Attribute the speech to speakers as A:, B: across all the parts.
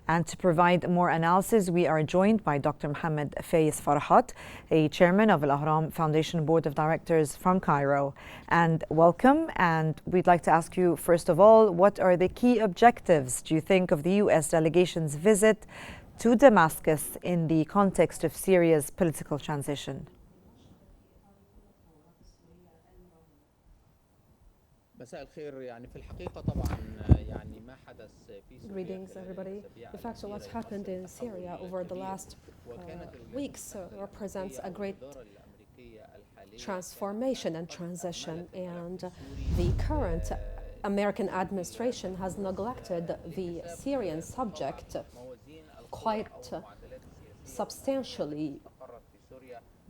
A: And to provide more analysis, we are joined by Dr. Mohamed Farahat, a chairman of Al Ahram Foundation Board of Directors from Cairo. And welcome. And we'd like to ask you, first of all, what are the key objectives, do you think, of the U.S. delegation's visit to Damascus in the context of Syria's political transition?
B: Greetings, everybody. In fact, what's happened in Syria over the last weeks represents a great transformation and transition, and the current American administration has neglected the Syrian subject quite substantially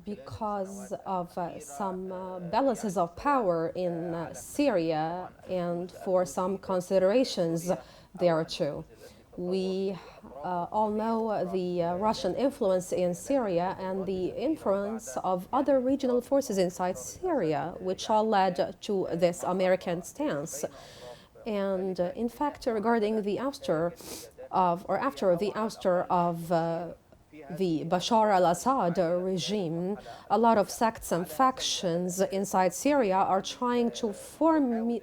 B: because of some balances of power in Syria and for some considerations there too. We all know the Russian influence in Syria and the influence of other regional forces inside Syria, which all led to this American stance. And in fact, regarding the ouster of, or after the ouster of the Bashar al-Assad regime, a lot of sects and factions inside Syria are trying to formulate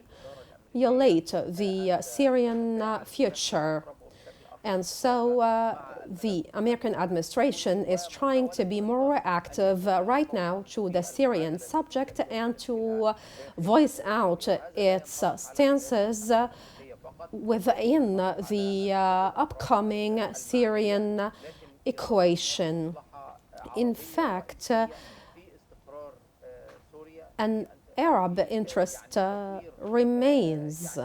B: the Syrian future. And so the American administration is trying to be more reactive right now to the Syrian subject and to voice out its stances within the upcoming Syrian equation. In fact, an Arab interest remains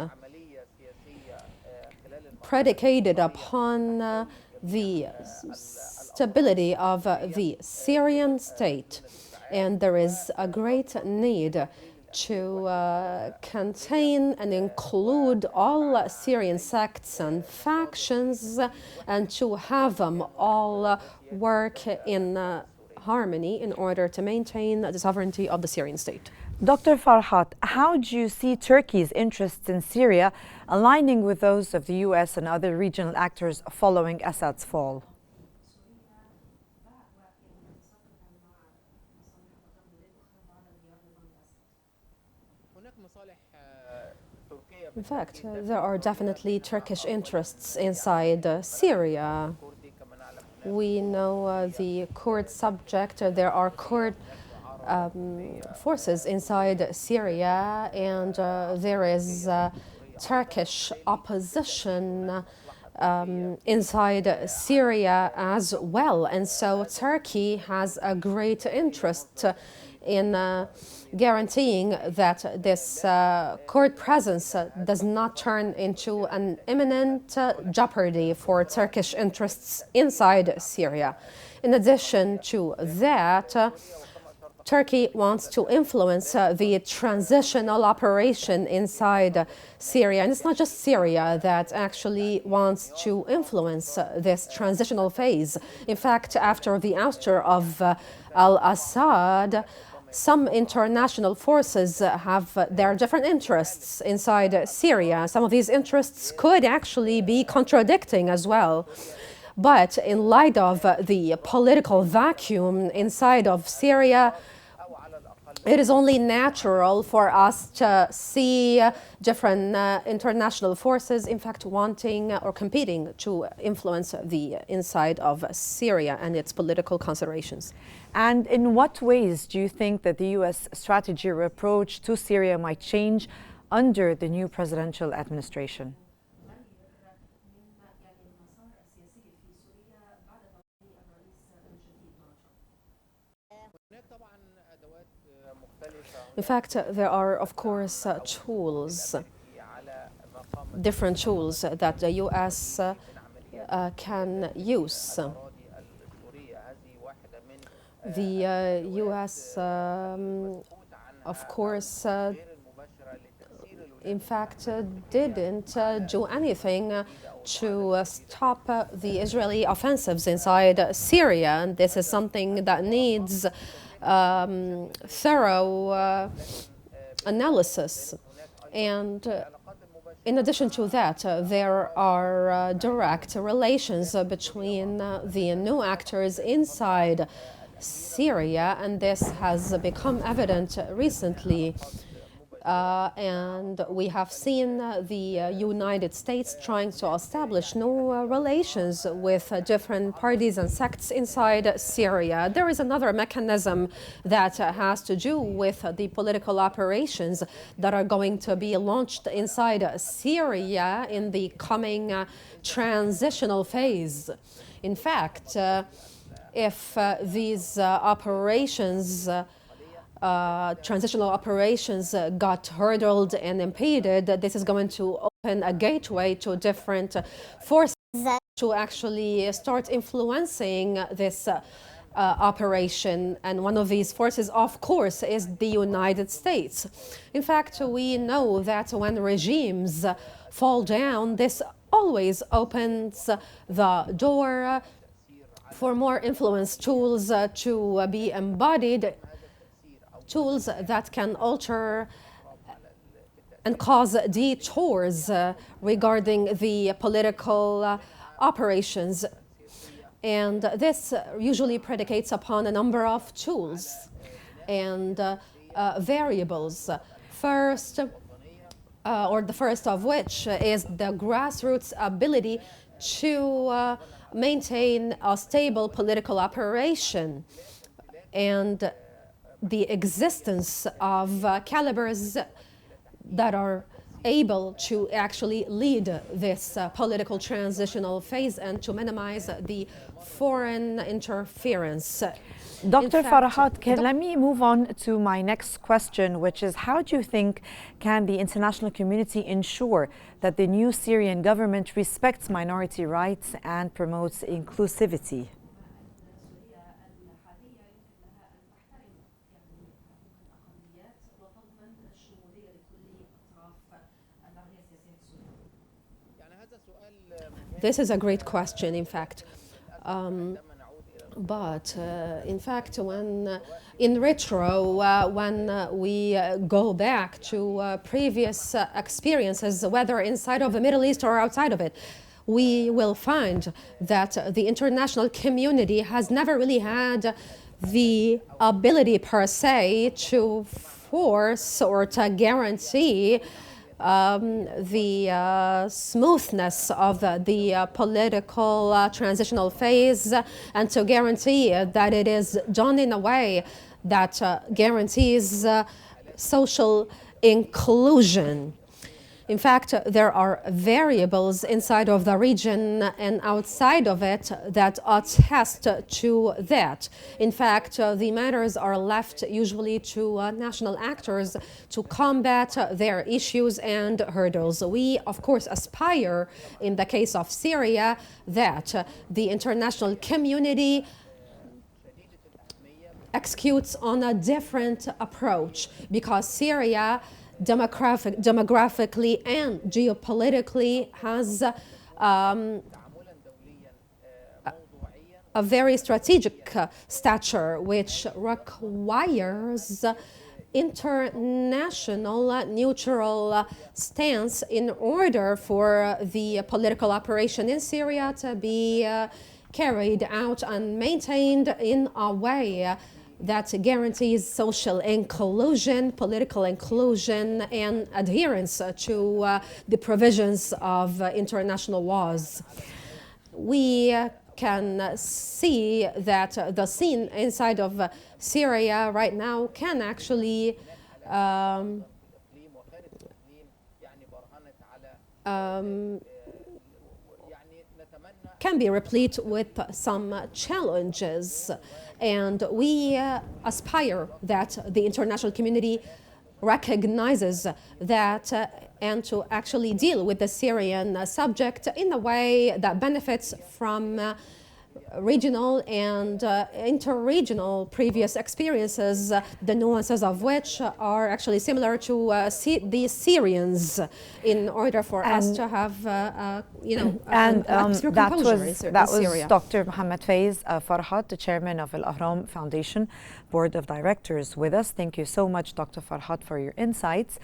B: predicated upon the stability of the Syrian state, and there is a great need to contain and include all Syrian sects and factions and to have them all work in harmony in order to maintain the sovereignty of the Syrian state.
A: Dr. Farahat, how do you see Turkey's interests in Syria aligning with those of the U.S. and other regional actors following Assad's fall?
B: In fact, there are definitely Turkish interests inside Syria. We know the Kurd subject. There are Kurd forces inside Syria, and there is Turkish opposition inside Syria as well. And so Turkey has a great interest in guaranteeing that this Kurd presence does not turn into an imminent jeopardy for Turkish interests inside Syria. In addition to that, Turkey wants to influence the transitional operation inside Syria. And it's not just Syria that actually wants to influence this transitional phase. In fact, after the ouster of al-Assad, some international forces have their different interests inside Syria. Some of these interests could actually be contradicting as well. But in light of the political vacuum inside of Syria, it is only natural for us to see different international forces, in fact, wanting or competing to influence the inside of Syria and its political considerations.
A: And in what ways do you think that the U.S. strategy or approach to Syria might change under the new presidential administration?
B: In fact, there are, of course, tools, different tools that the U.S. Can use. The U.S., of course, in fact, didn't do anything to stop the Israeli offensives inside Syria. And this is something that needs thorough analysis. And In addition to that, there are direct relations between the new actors inside Syria, and this has become evident recently. And we have seen the United States trying to establish new relations with different parties and sects inside Syria. There is another mechanism that has to do with the political operations that are going to be launched inside Syria in the coming transitional phase. In fact, if these operations transitional operations got hurdled and impeded, this is going to open a gateway to different forces to actually start influencing this operation. And one of these forces, of course, is the United States. In fact, we know that when regimes fall down, this always opens the door for more influence tools to be embodied, tools that can alter and cause detours regarding the political operations. And this usually predicates upon a number of tools and variables. First, or the first of which is the grassroots ability to maintain a stable political operation and the existence of calibers that are able to actually lead this political transitional phase and to minimize the foreign interference.
A: Dr. Farahat, let me move on to my next question, which is how do you think can the international community ensure that the new Syrian government respects minority rights and promotes inclusivity? This is a great question, in fact. But in fact, when in retro, when we go back to previous experiences, whether inside of the Middle East or outside of it, we will find that the international community has never really had the ability per se to force or to guarantee the smoothness of the political transitional phase and to guarantee that it is done in a way that guarantees social inclusion. In fact, there are variables inside of the region and outside of it that attest to that. In fact, the matters are left usually to national actors to combat their issues and hurdles. We, of course, aspire, in the case of Syria, that the international community executes on a different approach, because Syria demographically and geopolitically has a very strategic stature, which requires international neutral stance in order for the political operation in Syria to be carried out and maintained in a way that guarantees social inclusion, political inclusion, and adherence to the provisions of international laws. We can see that the scene inside of Syria right now can actually can be replete with some challenges. And we aspire that the international community recognizes that and to actually deal with the Syrian subject in a way that benefits from regional and interregional previous experiences, the nuances of which are actually similar to the Syrians, in order for us to have, that was Dr. Mohamed Farahat, the chairman of Al Ahram Foundation Board of Directors, with us. Thank you so much, Dr. Farahat, for your insights.